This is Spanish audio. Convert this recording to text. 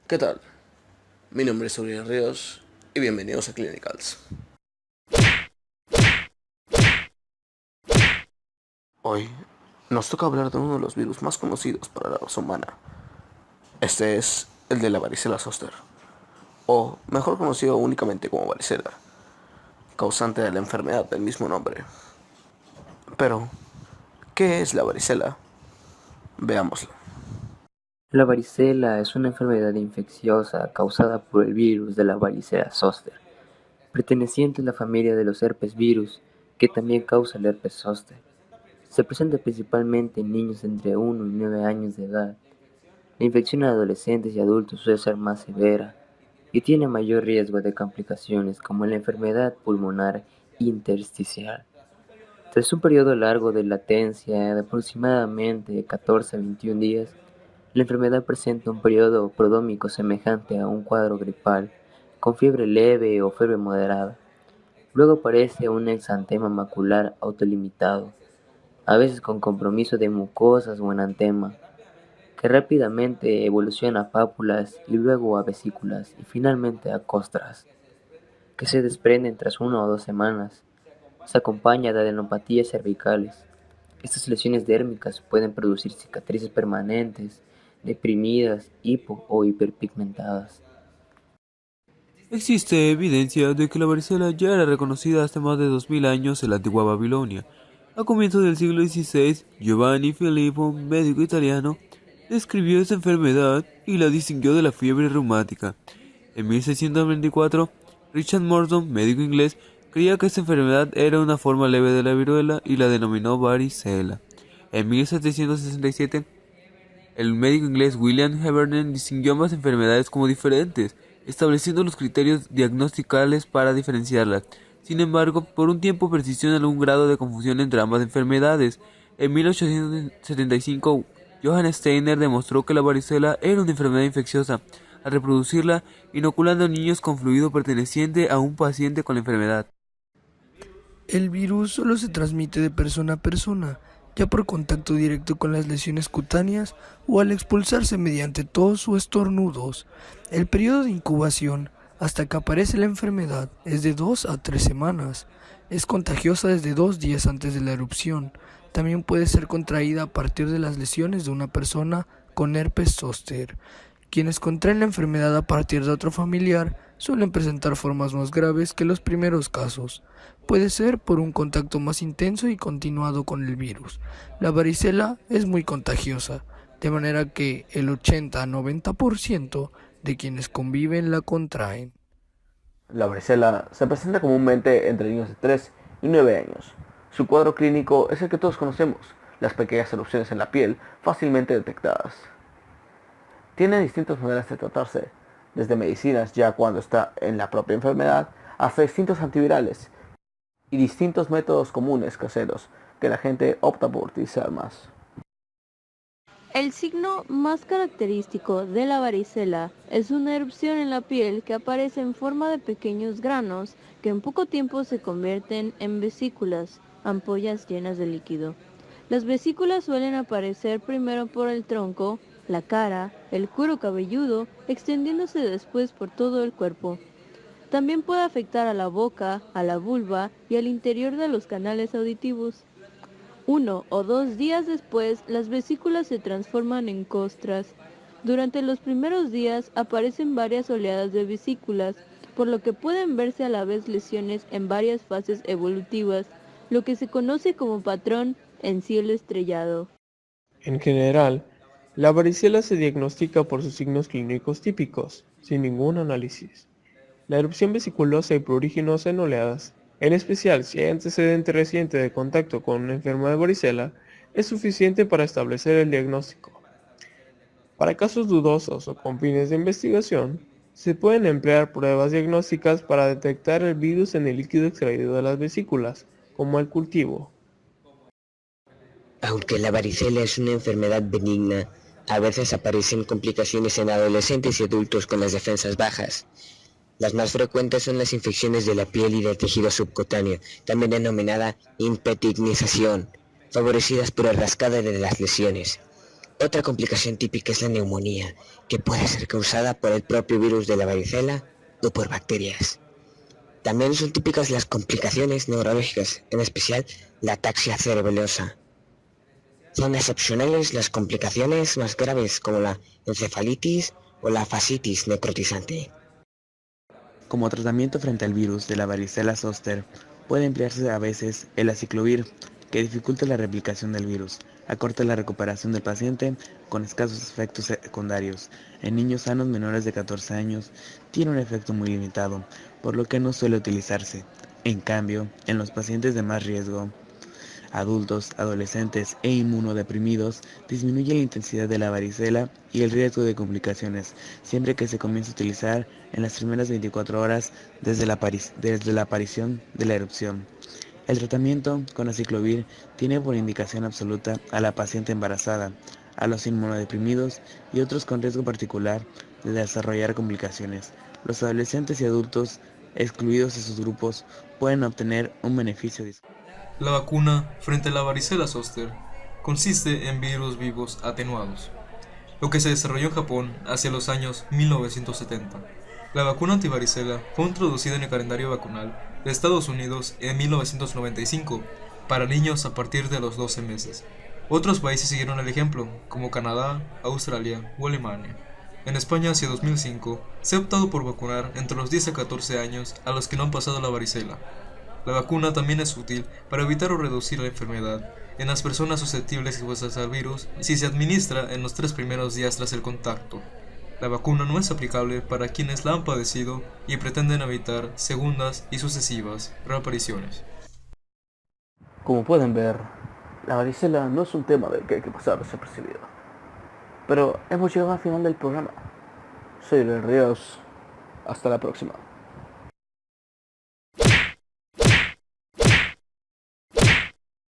¿Qué tal? Mi nombre es Uriel Ríos y bienvenidos a Clinicals. Hoy nos toca hablar de uno de los virus más conocidos para la raza humana. Este es el de la varicela zoster, o mejor conocido únicamente como varicela, causante de la enfermedad del mismo nombre. Pero, ¿qué es la varicela? Veámoslo. La varicela es una enfermedad infecciosa causada por el virus de la varicela zoster, perteneciente a la familia de los herpes virus, que también causa el herpes zóster. Se presenta principalmente en niños entre 1 y 9 años de edad. La infección en adolescentes y adultos suele ser más severa y tiene mayor riesgo de complicaciones como la enfermedad pulmonar intersticial. Tras un periodo largo de latencia de aproximadamente 14 a 21 días, la enfermedad presenta un periodo prodrómico semejante a un cuadro gripal, con fiebre leve o fiebre moderada. Luego aparece un exantema macular autolimitado, a veces con compromiso de mucosas o enantema, que rápidamente evoluciona a pápulas y luego a vesículas y finalmente a costras, que se desprenden tras 1 o 2 semanas. Se acompaña de adenopatías cervicales. Estas lesiones dérmicas pueden producir cicatrices permanentes, deprimidas, hipo o hiperpigmentadas. Existe evidencia de que la varicela ya era reconocida hace más de 2000 años en la antigua Babilonia. A comienzos del siglo XVI, Giovanni Filippo, un médico italiano, describió esta enfermedad y la distinguió de la fiebre reumática. En 1624, Richard Morton, médico inglés, creía que esta enfermedad era una forma leve de la viruela y la denominó varicela. En 1767, el médico inglés William Heffernan distinguió ambas enfermedades como diferentes, estableciendo los criterios diagnosticales para diferenciarlas. Sin embargo, por un tiempo persistió en algún grado de confusión entre ambas enfermedades. En 1875, Johann Steiner demostró que la varicela era una enfermedad infecciosa, al reproducirla inoculando a niños con fluido perteneciente a un paciente con la enfermedad. El virus solo se transmite de persona a persona, ya por contacto directo con las lesiones cutáneas o al expulsarse mediante tos o estornudos. El periodo de incubación hasta que aparece la enfermedad es de 2 a 3 semanas. Es contagiosa desde 2 días antes de la erupción. También puede ser contraída a partir de las lesiones de una persona con herpes zóster. Quienes contraen la enfermedad a partir de otro familiar suelen presentar formas más graves que los primeros casos. Puede ser por un contacto más intenso y continuado con el virus. La varicela es muy contagiosa, de manera que el 80 a 90% de quienes conviven la contraen. La varicela se presenta comúnmente entre niños de 3 y 9 años. Su cuadro clínico es el que todos conocemos, las pequeñas erupciones en la piel fácilmente detectadas. Tiene distintas maneras de tratarse, desde medicinas ya cuando está en la propia enfermedad, hasta distintos antivirales y distintos métodos comunes caseros que la gente opta por utilizar más. El signo más característico de la varicela es una erupción en la piel que aparece en forma de pequeños granos que en poco tiempo se convierten en vesículas, ampollas llenas de líquido. Las vesículas suelen aparecer primero por el tronco, la cara, el cuero cabelludo, extendiéndose después por todo el cuerpo. También puede afectar a la boca, a la vulva y al interior de los canales auditivos. 1 o 2 días después, las vesículas se transforman en costras. Durante los primeros días aparecen varias oleadas de vesículas, por lo que pueden verse a la vez lesiones en varias fases evolutivas, lo que se conoce como patrón en cielo estrellado. En general, la varicela se diagnostica por sus signos clínicos típicos, sin ningún análisis. La erupción vesiculosa y pruriginosa en oleadas, en especial si hay antecedente reciente de contacto con un enfermo de varicela, es suficiente para establecer el diagnóstico. Para casos dudosos o con fines de investigación, se pueden emplear pruebas diagnósticas para detectar el virus en el líquido extraído de las vesículas, como el cultivo. Aunque la varicela es una enfermedad benigna, a veces aparecen complicaciones en adolescentes y adultos con las defensas bajas. Las más frecuentes son las infecciones de la piel y del tejido subcutáneo, también denominada impetignización, favorecidas por el rascado de las lesiones. Otra complicación típica es la neumonía, que puede ser causada por el propio virus de la varicela o por bacterias. También son típicas las complicaciones neurológicas, en especial la ataxia cerebelosa. Son excepcionales las complicaciones más graves como la encefalitis o la fascitis necrotizante. Como tratamiento frente al virus de la varicela zoster, puede emplearse a veces el aciclovir, que dificulta la replicación del virus, acorta la recuperación del paciente con escasos efectos secundarios. En niños sanos menores de 14 años tiene un efecto muy limitado, por lo que no suele utilizarse. En cambio, en los pacientes de más riesgo, adultos, adolescentes e inmunodeprimidos, disminuye la intensidad de la varicela y el riesgo de complicaciones, siempre que se comience a utilizar en las primeras 24 horas desde la aparición de la erupción. El tratamiento con aciclovir tiene por indicación absoluta a la paciente embarazada, a los inmunodeprimidos y otros con riesgo particular de desarrollar complicaciones. Los adolescentes y adultos excluidos de sus grupos pueden obtener un beneficio. La vacuna frente a la varicela zoster consiste en virus vivos atenuados, lo que se desarrolló en Japón hacia los años 1970. La vacuna antivaricela fue introducida en el calendario vacunal de Estados Unidos en 1995 para niños a partir de los 12 meses. Otros países siguieron el ejemplo, como Canadá, Australia o Alemania. En España hacia 2005 se ha optado por vacunar entre los 10 a 14 años a los que no han pasado la varicela. La vacuna también es útil para evitar o reducir la enfermedad en las personas susceptibles expuestas al virus si se administra en los 3 primeros días tras el contacto. La vacuna no es aplicable para quienes la han padecido y pretenden evitar segundas y sucesivas reapariciones. Como pueden ver, la varicela no es un tema del que hay que pasar desapercibido. Pero hemos llegado al final del programa. Soy Luis Ríos. Hasta la próxima.